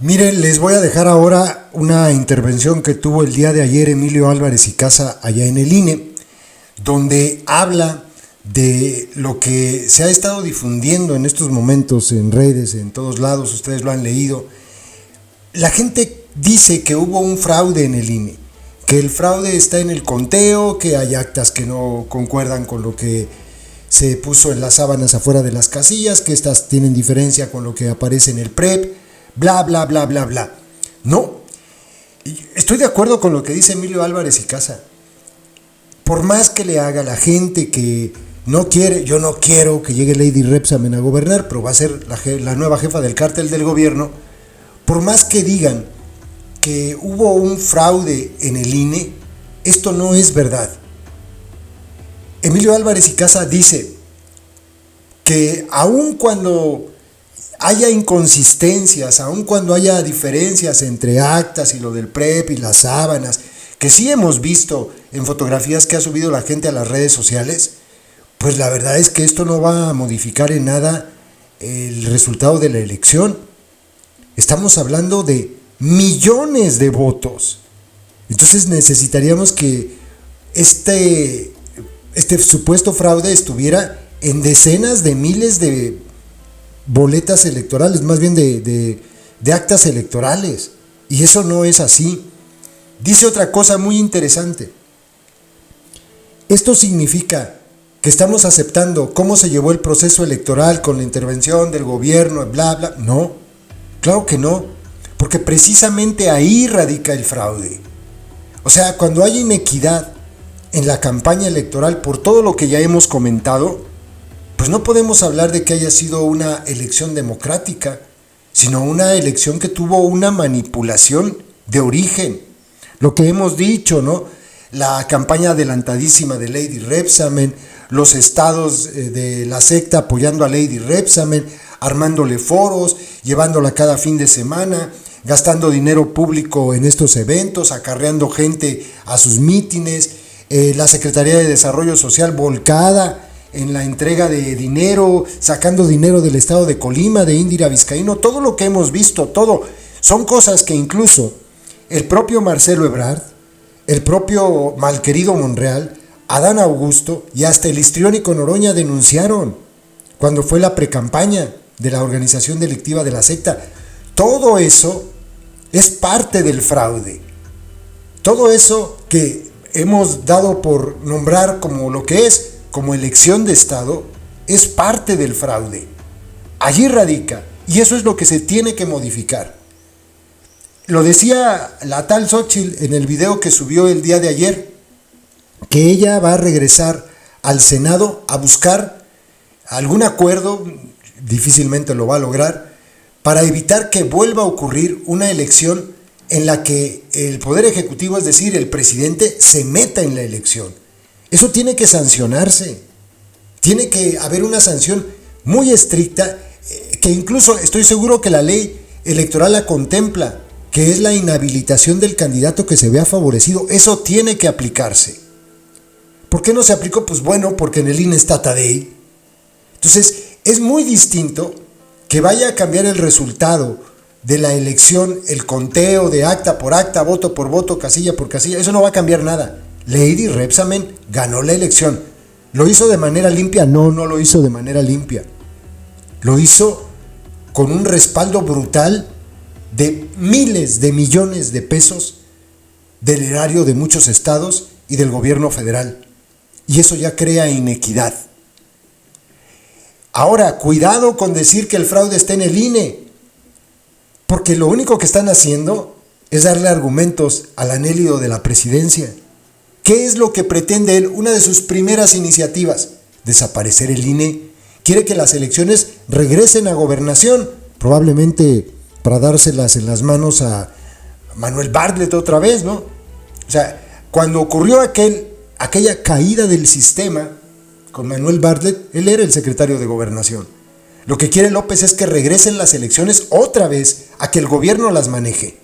Miren, les voy a dejar ahora una intervención que tuvo el día de ayer Emilio Álvarez y Casa allá en el INE, donde habla de lo que se ha estado difundiendo en estos momentos en redes, en todos lados, ustedes lo han leído. La gente dice que hubo un fraude en el INE, que el fraude está en el conteo, que hay actas que no concuerdan con lo que se puso en las sábanas afuera de las casillas, que estas tienen diferencia con lo que aparece en el PREP, bla, bla, bla, bla, bla. No, estoy de acuerdo con lo que dice Emilio Álvarez y Casa. Por más que le haga la gente que no quiere, yo no quiero que llegue Lady Rebsamen a gobernar, pero va a ser la nueva jefa del cártel del gobierno. Por más que digan que hubo un fraude en el INE, esto no es verdad. Emilio Álvarez y Casa dice que aun cuando haya inconsistencias, aun cuando haya diferencias entre actas y lo del PREP y las sábanas, que sí hemos visto en fotografías que ha subido la gente a las redes sociales, pues la verdad es que esto no va a modificar en nada el resultado de la elección. Estamos hablando de millones de votos. Entonces necesitaríamos que este supuesto fraude estuviera en decenas de miles de boletas electorales, más bien de actas electorales. Y eso no es así. Dice otra cosa muy interesante. Esto significa que estamos aceptando cómo se llevó el proceso electoral con la intervención del gobierno, bla, bla. No, claro que no, porque precisamente ahí radica el fraude. O sea, cuando hay inequidad en la campaña electoral por todo lo que ya hemos comentado, pues no podemos hablar de que haya sido una elección democrática, sino una elección que tuvo una manipulación de origen. Lo que hemos dicho, ¿no? La campaña adelantadísima de Lady Rebsamen, los estados de la secta apoyando a Lady Rebsamen, armándole foros, llevándola cada fin de semana, gastando dinero público en estos eventos, acarreando gente a sus mítines, la Secretaría de Desarrollo Social volcada en la entrega de dinero, sacando dinero del estado de Colima, de Indira Vizcaíno, todo lo que hemos visto, todo, son cosas que incluso el propio Marcelo Ebrard, el propio malquerido Monreal, Adán Augusto y hasta el histriónico Noroña denunciaron cuando fue la precampaña de la organización delictiva de la secta. Todo eso es parte del fraude. Todo eso que hemos dado por nombrar como lo que es, como elección de Estado, es parte del fraude. Allí radica, y eso es lo que se tiene que modificar. Lo decía la tal Xóchitl en el video que subió el día de ayer, que ella va a regresar al Senado a buscar algún acuerdo, difícilmente lo va a lograr, para evitar que vuelva a ocurrir una elección en la que el Poder Ejecutivo, es decir, el presidente, se meta en la elección. Eso tiene que sancionarse. Tiene que haber una sanción muy estricta, que incluso estoy seguro que la ley electoral la contempla, que es la inhabilitación del candidato que se vea favorecido. Eso tiene que aplicarse. ¿Por qué no se aplicó? Pues bueno, porque en el INE está Tadei. Entonces, es muy distinto que vaya a cambiar el resultado de la elección, el conteo de acta por acta, voto por voto, casilla por casilla. Eso no va a cambiar nada. Lady Rebsamen ganó la elección. ¿Lo hizo de manera limpia? No, no lo hizo de manera limpia. Lo hizo con un respaldo brutal de miles de millones de pesos del erario de muchos estados y del gobierno federal. Y eso ya crea inequidad. Ahora, cuidado con decir que el fraude está en el INE, porque lo único que están haciendo es darle argumentos al anhelo de la presidencia. ¿Qué es lo que pretende él? Una de sus primeras iniciativas, desaparecer el INE. Quiere que las elecciones regresen a gobernación, probablemente para dárselas en las manos a Manuel Bartlett otra vez, ¿no? O sea, cuando ocurrió aquella caída del sistema con Manuel Bartlett, él era el secretario de Gobernación. Lo que quiere López es que regresen las elecciones otra vez a que el gobierno las maneje.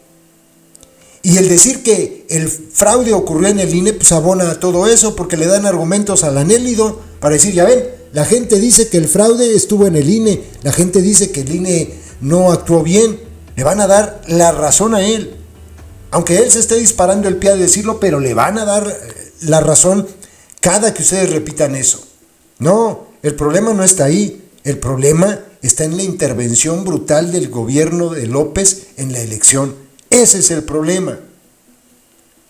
Y el decir que el fraude ocurrió en el INE, pues abona a todo eso, porque le dan argumentos al anélido para decir, ya ven, la gente dice que el fraude estuvo en el INE, la gente dice que el INE no actuó bien. le van a dar la razón a él. Aunque él se esté disparando el pie de decirlo, pero le van a dar la razón cada que ustedes repitan eso. No, el problema no está ahí. El problema está en la intervención brutal del gobierno de López en la elección. Ese es el problema.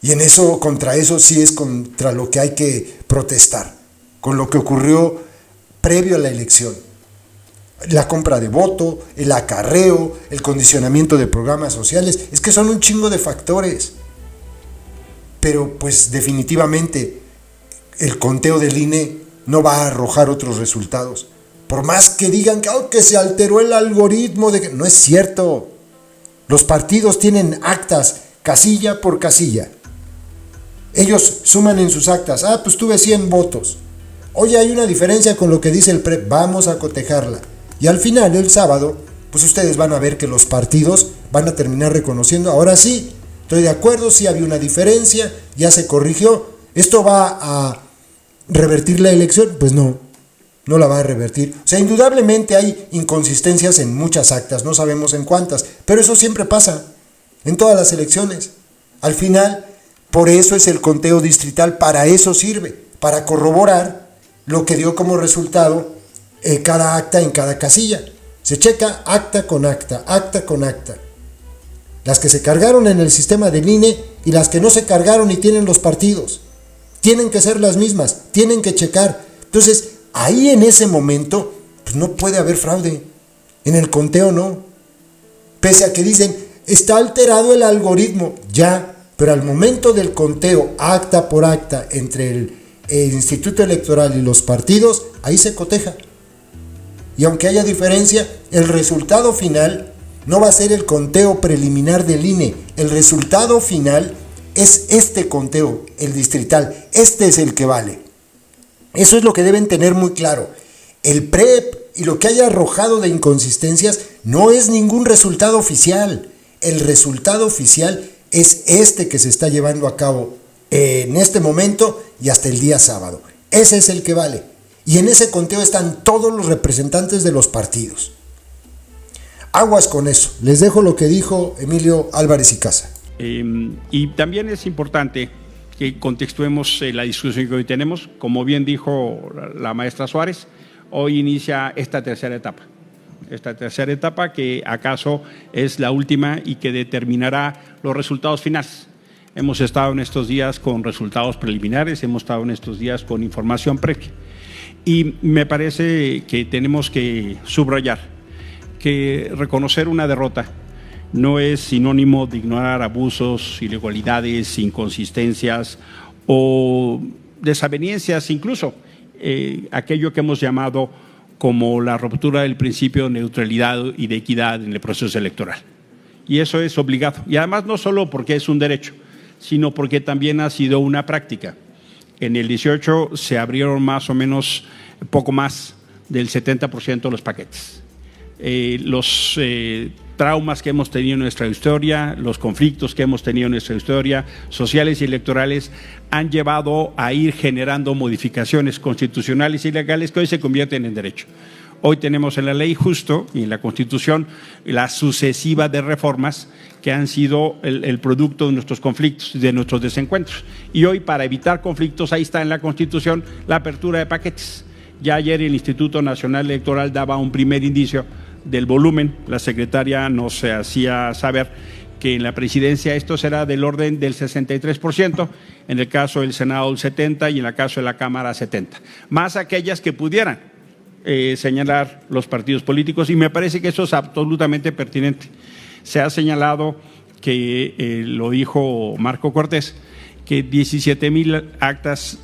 Y en eso, contra eso sí es contra lo que hay que protestar, con lo que ocurrió previo a la elección. La compra de voto, el acarreo, el condicionamiento de programas sociales, es que son un chingo de factores. Pero pues definitivamente el conteo del INE no va a arrojar otros resultados. Por más que digan que se alteró el algoritmo, no es cierto. Los partidos tienen actas casilla por casilla. Ellos suman en sus actas, pues tuve 100 votos. Oye, hay una diferencia con lo que dice el PREP, vamos a cotejarla. Y al final, el sábado, pues ustedes van a ver que los partidos van a terminar reconociendo, ahora sí, estoy de acuerdo, sí había una diferencia, ya se corrigió. ¿Esto va a revertir la elección? Pues no la va a revertir. O sea, indudablemente hay inconsistencias en muchas actas, no sabemos en cuántas, pero eso siempre pasa en todas las elecciones. Al final, por eso es el conteo distrital, para eso sirve, para corroborar lo que dio como resultado cada acta en cada casilla. Se checa acta con acta, acta con acta. Las que se cargaron en el sistema del INE y las que no se cargaron y tienen los partidos. Tienen que ser las mismas, tienen que checar. Entonces, ahí en ese momento, pues no puede haber fraude. En el conteo no. Pese a que dicen, está alterado el algoritmo, ya, pero al momento del conteo acta por acta entre el Instituto Electoral y los partidos, ahí se coteja. Y aunque haya diferencia, el resultado final no va a ser el conteo preliminar del INE. El resultado final es este conteo, el distrital. Este es el que vale. Eso es lo que deben tener muy claro. El PREP y lo que haya arrojado de inconsistencias no es ningún resultado oficial. El resultado oficial es este que se está llevando a cabo en este momento y hasta el día sábado. Ese es el que vale. Y en ese conteo están todos los representantes de los partidos. Aguas con eso. Les dejo lo que dijo Emilio Álvarez y Casa. Y también es importante que contextuemos la discusión que hoy tenemos. Como bien dijo la maestra Suárez, hoy inicia esta tercera etapa. Esta tercera etapa que acaso es la última y que determinará los resultados finales. Hemos estado en estos días con resultados preliminares, hemos estado en estos días con información previa. Y me parece que tenemos que subrayar que reconocer una derrota no es sinónimo de ignorar abusos, ilegalidades, inconsistencias o desavenencias, incluso aquello que hemos llamado como la ruptura del principio de neutralidad y de equidad en el proceso electoral. Y eso es obligado. Y además no solo porque es un derecho, sino porque también ha sido una práctica. En el 18 se abrieron más o menos poco más del 70% de los paquetes. Los traumas que hemos tenido en nuestra historia, los conflictos que hemos tenido en nuestra historia, sociales y electorales, han llevado a ir generando modificaciones constitucionales y legales que hoy se convierten en derecho. Hoy tenemos en la ley justo y en la Constitución la sucesiva de reformas que han sido el producto de nuestros conflictos, de nuestros desencuentros. Y hoy, para evitar conflictos, ahí está en la Constitución la apertura de paquetes. Ya ayer el Instituto Nacional Electoral daba un primer indicio del volumen. La secretaria nos hacía saber que en la presidencia esto será del orden del 63%, en el caso del Senado el 70% y en el caso de la Cámara 70%. Más aquellas que pudieran señalar los partidos políticos, y me parece que eso es absolutamente pertinente. Se ha señalado que, lo dijo Marco Cortés, que 17,000 actas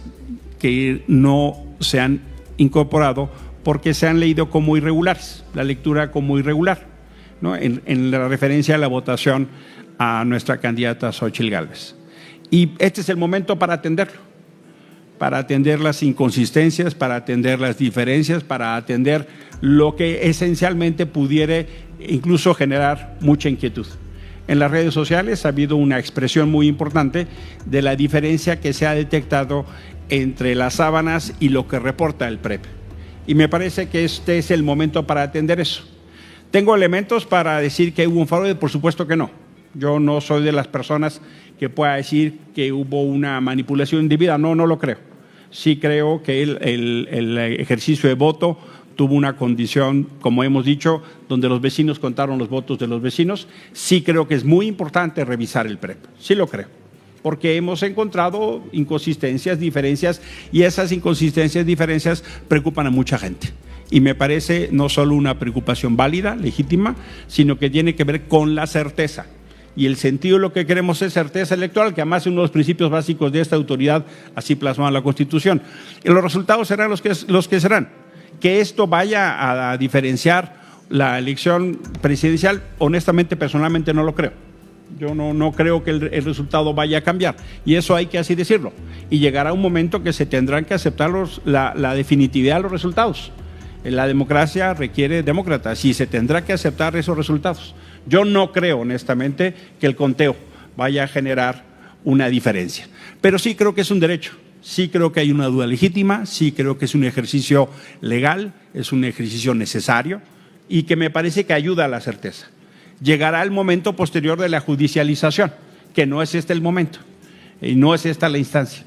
que no se han incorporado porque se han leído como irregulares, la lectura como irregular, ¿no? En la referencia a la votación a nuestra candidata Xóchitl Gálvez. Y este es el momento para atenderlo, para atender las inconsistencias, para atender las diferencias, para atender lo que esencialmente pudiera incluso generar mucha inquietud. En las redes sociales ha habido una expresión muy importante de la diferencia que se ha detectado entre las sábanas y lo que reporta el PREP. Y me parece que este es el momento para atender eso. ¿Tengo elementos para decir que hubo un fraude? Por supuesto que no. Yo no soy de las personas que pueda decir que hubo una manipulación indebida. No lo creo. Sí creo que el ejercicio de voto tuvo una condición, como hemos dicho, donde los vecinos contaron los votos de los vecinos. Sí creo que es muy importante revisar el PREP. Sí lo creo. Porque hemos encontrado inconsistencias, diferencias, y esas inconsistencias, diferencias preocupan a mucha gente. Y me parece no solo una preocupación válida, legítima, sino que tiene que ver con la certeza. Y el sentido de lo que queremos es certeza electoral, que además es uno de los principios básicos de esta autoridad, así plasmado en la Constitución. Y los resultados serán los que serán. Que esto vaya a diferenciar la elección presidencial, honestamente, personalmente no lo creo. Yo no creo que el resultado vaya a cambiar, y eso hay que así decirlo. Y llegará un momento que se tendrán que aceptar la definitividad de los resultados. La democracia requiere demócratas y se tendrá que aceptar esos resultados. Yo no creo, honestamente, que el conteo vaya a generar una diferencia. Pero sí creo que es un derecho, sí creo que hay una duda legítima, sí creo que es un ejercicio legal, es un ejercicio necesario y que me parece que ayuda a la certeza. Llegará el momento posterior de la judicialización, que no es este el momento y no es esta la instancia.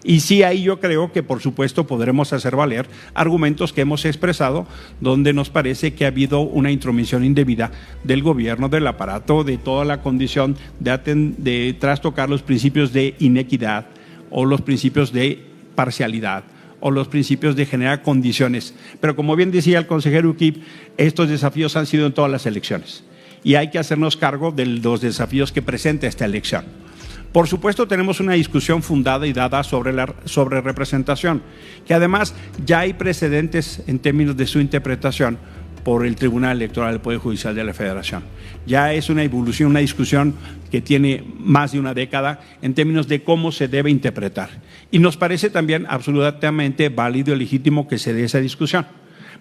Y sí, ahí yo creo que, por supuesto, podremos hacer valer argumentos que hemos expresado, donde nos parece que ha habido una intromisión indebida del gobierno, del aparato, de toda la condición de trastocar los principios de inequidad o los principios de parcialidad o los principios de generar condiciones. Pero como bien decía el consejero Uquip, estos desafíos han sido en todas las elecciones y hay que hacernos cargo de los desafíos que presenta esta elección. Por supuesto, tenemos una discusión fundada y dada sobre representación, que además ya hay precedentes en términos de su interpretación por el Tribunal Electoral del Poder Judicial de la Federación. Ya es una evolución, una discusión que tiene más de una década en términos de cómo se debe interpretar. Y nos parece también absolutamente válido y legítimo que se dé esa discusión.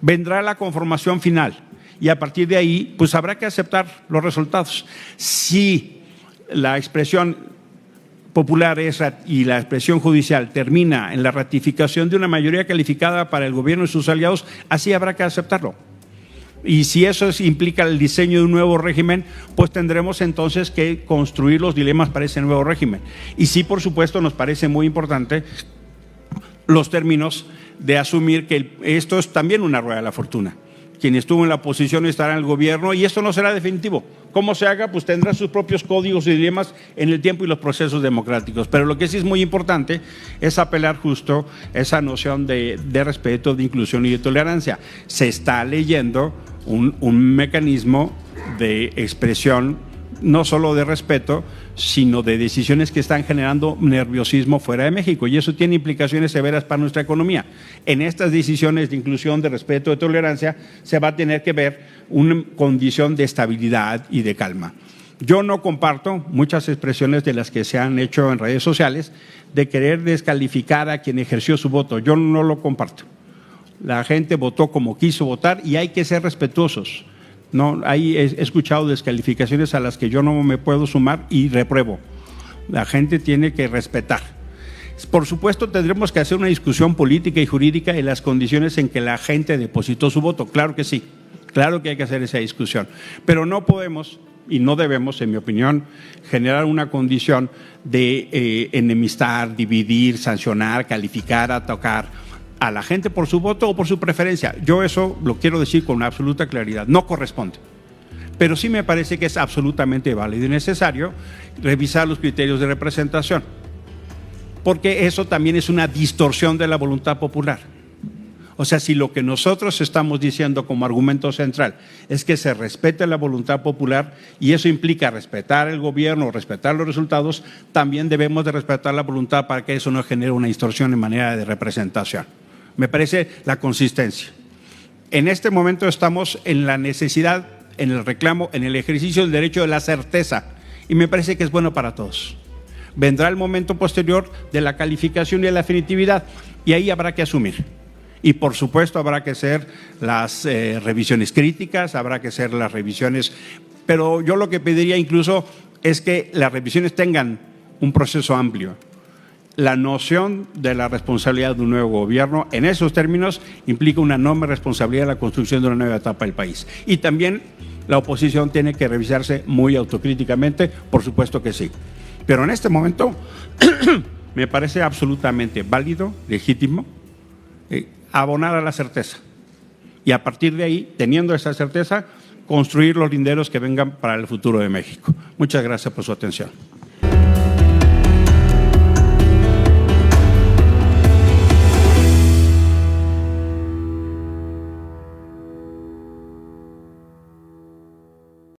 Vendrá la conformación final y a partir de ahí pues habrá que aceptar los resultados. Si la expresión popular y la expresión judicial termina en la ratificación de una mayoría calificada para el gobierno y sus aliados, así habrá que aceptarlo. Y si eso implica el diseño de un nuevo régimen, pues tendremos entonces que construir los dilemas para ese nuevo régimen. Y sí, por supuesto, nos parece muy importante los términos de asumir que esto es también una rueda de la fortuna. Quien estuvo en la oposición estará en el gobierno y esto no será definitivo. Cómo se haga, pues tendrá sus propios códigos y dilemas en el tiempo y los procesos democráticos. Pero lo que sí es muy importante es apelar justo esa noción de respeto, de inclusión y de tolerancia. Se está leyendo un mecanismo de expresión no solo de respeto, sino de decisiones que están generando nerviosismo fuera de México, y eso tiene implicaciones severas para nuestra economía. En estas decisiones de inclusión, de respeto, de tolerancia, se va a tener que ver una condición de estabilidad y de calma. Yo no comparto muchas expresiones de las que se han hecho en redes sociales de querer descalificar a quien ejerció su voto. Yo no lo comparto. La gente votó como quiso votar y hay que ser respetuosos. No, ahí he escuchado descalificaciones a las que yo no me puedo sumar y repruebo. La gente tiene que respetar. Por supuesto, tendremos que hacer una discusión política y jurídica en las condiciones en que la gente depositó su voto. Claro que sí, claro que hay que hacer esa discusión. Pero no podemos y no debemos, en mi opinión, generar una condición de enemistar, dividir, sancionar, calificar, atacar a la gente por su voto o por su preferencia. Yo eso lo quiero decir con absoluta claridad, no corresponde. Pero sí me parece que es absolutamente válido y necesario revisar los criterios de representación, porque eso también es una distorsión de la voluntad popular. O sea, si lo que nosotros estamos diciendo como argumento central es que se respete la voluntad popular y eso implica respetar el gobierno, respetar los resultados, también debemos de respetar la voluntad para que eso no genere una distorsión en manera de representación. Me parece la consistencia. En este momento estamos en la necesidad, en el reclamo, en el ejercicio del derecho de la certeza y me parece que es bueno para todos. Vendrá el momento posterior de la calificación y de la definitividad y ahí habrá que asumir. Y por supuesto habrá que hacer las revisiones críticas, habrá que hacer las revisiones, pero yo lo que pediría incluso es que las revisiones tengan un proceso amplio. La noción de la responsabilidad de un nuevo gobierno en esos términos implica una enorme responsabilidad en la construcción de una nueva etapa del país. Y también La oposición tiene que revisarse muy autocríticamente, por supuesto que sí. Pero en este momento me parece absolutamente válido, legítimo, abonar a la certeza. Y a partir de ahí, teniendo esa certeza, construir los linderos que vengan para el futuro de México. Muchas gracias por su atención.